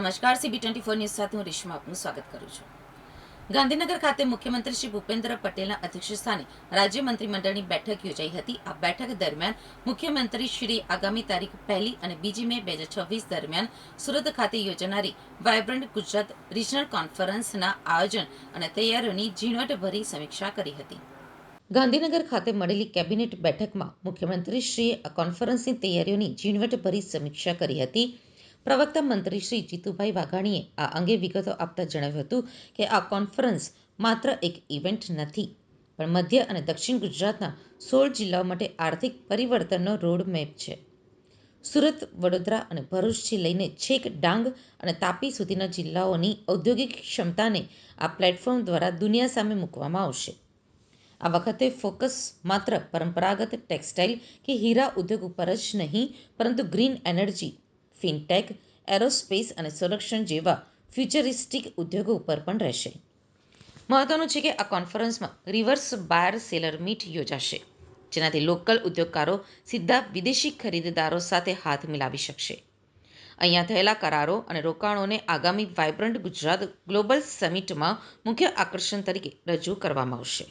નમસ્કાર, CB24 news સાથે હું રેશમા આપનું સ્વાગત કરું છું. ગાંધીનગર ખાતે મુખ્યમંત્રી શ્રી ભૂપેન્દ્ર પટેલના અધ્યક્ષસ્થાને રાજ્ય મંત્રીમંડળની બેઠક યોજાઈ હતી. આ બેઠક દરમિયાન મુખ્યમંત્રી શ્રી આગામી તારીખ 1 અને 2 મે 2026 દરમિયાન સુરત ખાતે યોજાનારી વાયબ્રન્ટ ગુજરાત રિજનલ કોન્ફરન્સના આયોજન અને તૈયારીઓની ઝીણવટભરી સમીક્ષા કરી હતી. ગાંધીનગર ખાતે મળેલી કેબિનેટ બેઠકમાં મુખ્યમંત્રીશ્રીએ આ કોન્ફરન્સની તૈયારીઓની ઝીણવટભરી સમીક્ષા કરી હતી. પ્રવક્તા મંત્રી શ્રી જીતુભાઈ વાઘાણીએ આ અંગે વિગતો આપતા જણાવ્યું હતું કે આ કોન્ફરન્સ માત્ર એક ઇવેન્ટ નથી, પણ મધ્ય અને દક્ષિણ ગુજરાતના 16 જિલ્લાઓ માટે આર્થિક પરિવર્તનનો રોડમેપ છે. સુરત, વડોદરા અને ભરૂચથી લઈને છેક ડાંગ અને તાપી સુધીના જિલ્લાઓની ઔદ્યોગિક ક્ષમતાને આ પ્લેટફોર્મ દ્વારા દુનિયા સામે મૂકવામાં આવશે. આ વખતે ફોકસ માત્ર પરંપરાગત ટેક્સટાઇલ કે હીરા ઉદ્યોગ ઉપર જ નહીં, પરંતુ ગ્રીન એનર્જી, ફિનટેક, એરોસ્પેસ અને સંરક્ષણ જેવા ફ્યુચરિસ્ટિક ઉદ્યોગો ઉપર પણ રહેશે. મહત્વનું છે કે આ કોન્ફરન્સમાં રિવર્સ બાયર સેલર મીટ યોજાશે, જેનાથી લોકલ ઉદ્યોગકારો સીધા વિદેશી ખરીદદારો સાથે હાથ મિલાવી શકશે. અહીંયા થયેલા કરારો અને રોકાણોને આગામી વાયબ્રન્ટ ગુજરાત ગ્લોબલ સમિટમાં મુખ્ય આકર્ષણ તરીકે રજૂ કરવામાં આવશે.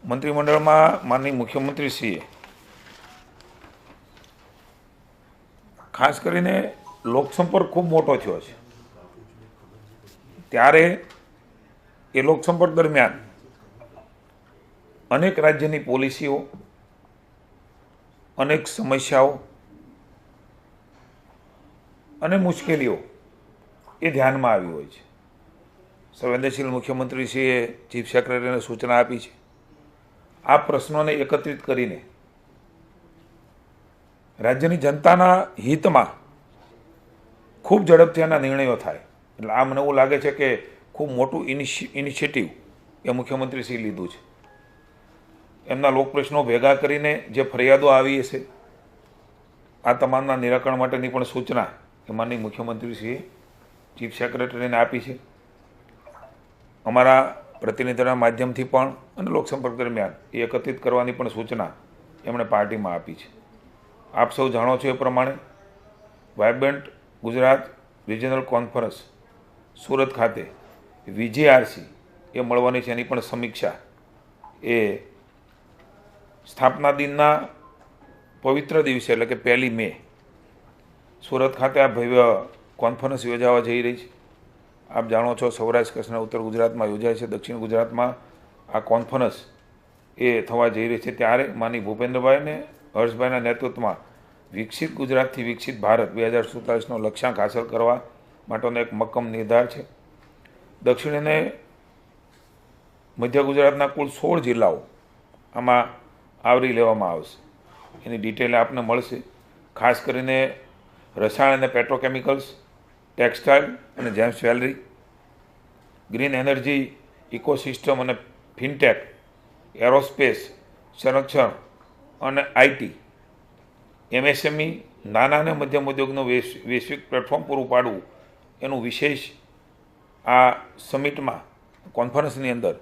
મંત્રીમંડળમાં માનનીય મુખ્યમંત્રીશ્રીએ ખાસ કરીને લોકસંપર્ક ખૂબ મોટો થયો છે, ત્યારે એ લોકસંપર્ક દરમિયાન અનેક રાજ્યની પોલિસીઓ, અનેક સમસ્યાઓ અને મુશ્કેલીઓ એ ધ્યાનમાં આવી હોય છે. સંવેદનશીલ મુખ્યમંત્રીશ્રીએ ચીફ સેક્રેટરીને સૂચના આપી છે. આ પ્રશ્નોને એકત્રિત કરીને રાજ્યની જનતાના હિતમાં ખૂબ ઝડપથી આના નિર્ણયો થાય. એટલે આ મને એવું લાગે છે કે ખૂબ મોટું ઇનિશિયેટિવ એ મુખ્યમંત્રીશ્રીએ લીધું છે. એમના લોકપ્રશ્નો ભેગા કરીને જે ફરિયાદો આવી હશે, આ તમામના નિરાકરણ માટેની પણ સૂચના એ માનનીય મુખ્યમંત્રીશ્રીએ ચીફ સેક્રેટરીને આપી છે. અમારા પ્રતિનિધિના માધ્યમથી પણ અને લોકસંપર્ક દરમિયાન એ એકત્રિત કરવાની પણ સૂચના એમણે પાર્ટીમાં આપી છે. આપ સૌ જાણો છો એ પ્રમાણે vibrant Gujarat regional conference Surat ખાતે VJRC એ મળવાની છે. એની પણ સમીક્ષા એ સ્થાપના દિનના પવિત્ર દિવસે એટલે કે 1 મે સુરત ખાતે આ ભવ્ય કોન્ફરન્સ યોજાવા જઈ રહી છે. આપ જાણો છો સૌરાષ્ટ્ર કચ્છના ઉત્તર ગુજરાતમાં યોજાય છે, દક્ષિણ ગુજરાતમાં આ કોન્ફરન્સ એ થવા જઈ રહી છે. ત્યારે માનનીય ભૂપેન્દ્રભાઈ અને હર્ષભાઈના નેતૃત્વમાં વિકસિત ગુજરાતથી વિકસિત ભારત 2047નો લક્ષ્યાંક હાંસલ કરવા માટેનો એક મક્કમ નિર્ધાર છે. દક્ષિણ અને મધ્ય ગુજરાતના કુલ 16 જિલ્લાઓ આમાં આવરી લેવામાં આવશે. એની ડિટેલ આપને મળશે. ખાસ કરીને રસાયણ અને પેટ્રોકેમિકલ્સ, ટેક્સટાઇલ અને James jewellery, green energy, ecosystem અને ફિનટેક, એરોસ્પેસ, સંરક્ષણ અને IT, MSME, નાના અને મધ્યમ ઉદ્યોગનું વૈશ્વિક પ્લેટફોર્મ પૂરું પાડવું એનું વિશેષ આ સમિટમાં કોન્ફરન્સની અંદર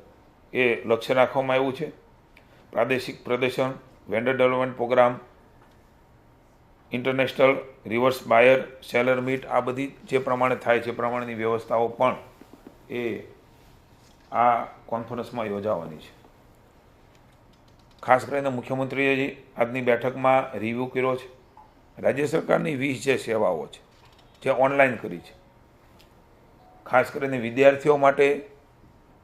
એ લક્ષ્ય રાખવામાં આવ્યું છે. પ્રાદેશિક પ્રદર્શન, vendor development program, international reverse buyer seller meet, આ બધી જે પ્રમાણે થાય છે પ્રમાણેની વ્યવસ્થાઓ પણ એ આ કોન્ફરન્સમાં યોજાવાની છે. ખાસ કરીને મુખ્યમંત્રીએ આજની બેઠકમાં રિવ્યૂ કર્યો છે. રાજ્ય સરકારની 20 જે સેવાઓ છે જે ઓનલાઈન કરી છે. ખાસ કરીને વિદ્યાર્થીઓ માટે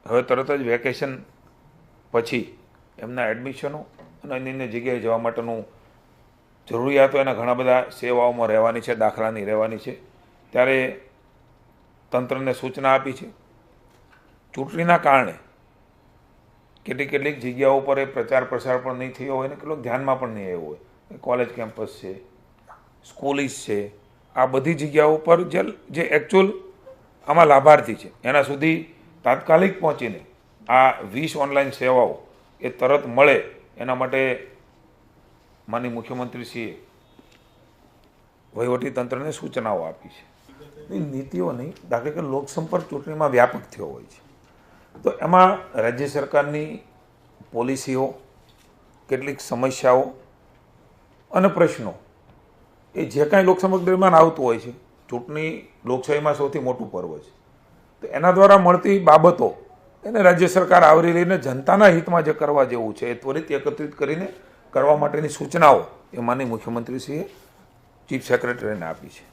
હવે તરત જ વેકેશન પછી એમના એડમિશનો અને અન્ય જગ્યાએ જવા માટેનું જરૂરિયાતો એના ઘણા બધા સેવાઓમાં રહેવાની છે, દાખલાની રહેવાની છે. ત્યારે તંત્રને સૂચના આપી છે. ચૂંટણીના કારણે કેટલીક જગ્યાઓ પર એ પ્રચાર પ્રસાર પણ નહીં થયો હોય ને કેટલોક ધ્યાનમાં પણ નહીં આવ્યો હોય. કોલેજ કેમ્પસ છે, સ્કૂલીસ છે, આ બધી જગ્યાઓ પર જે એકચ્યુઅલ આમાં લાભાર્થી છે એના સુધી તાત્કાલિક પહોંચીને આ 20 ઓનલાઈન સેવાઓ એ તરત મળે એના માટે માનનીય મુખ્યમંત્રીશ્રીએ વહીવટીતંત્રને સૂચનાઓ આપી છે. નીતિઓ નહીં, દાખલા કે લોકસંપર્ક ચૂંટણીમાં વ્યાપક થયો હોય છે, તો એમાં રાજ્ય સરકારની પોલિસીઓ, કેટલીક સમસ્યાઓ અને પ્રશ્નો એ જે કાંઈ લોકસંપર્ક દરમિયાન આવતું હોય છે ચૂંટણી લોકશાહીમાં સૌથી મોટું પર્વ છે. તો એના દ્વારા મળતી બાબતો એને રાજ્ય સરકાર આવરી લઈને જનતાના હિતમાં જે કરવા જેવું છે એ ત્વરિત એકત્રિત કરીને કરવા માટેની સૂચનાઓ એ માનનીય મુખ્યમંત્રીશ્રીએ ચીફ સેક્રેટરીને આપી છે.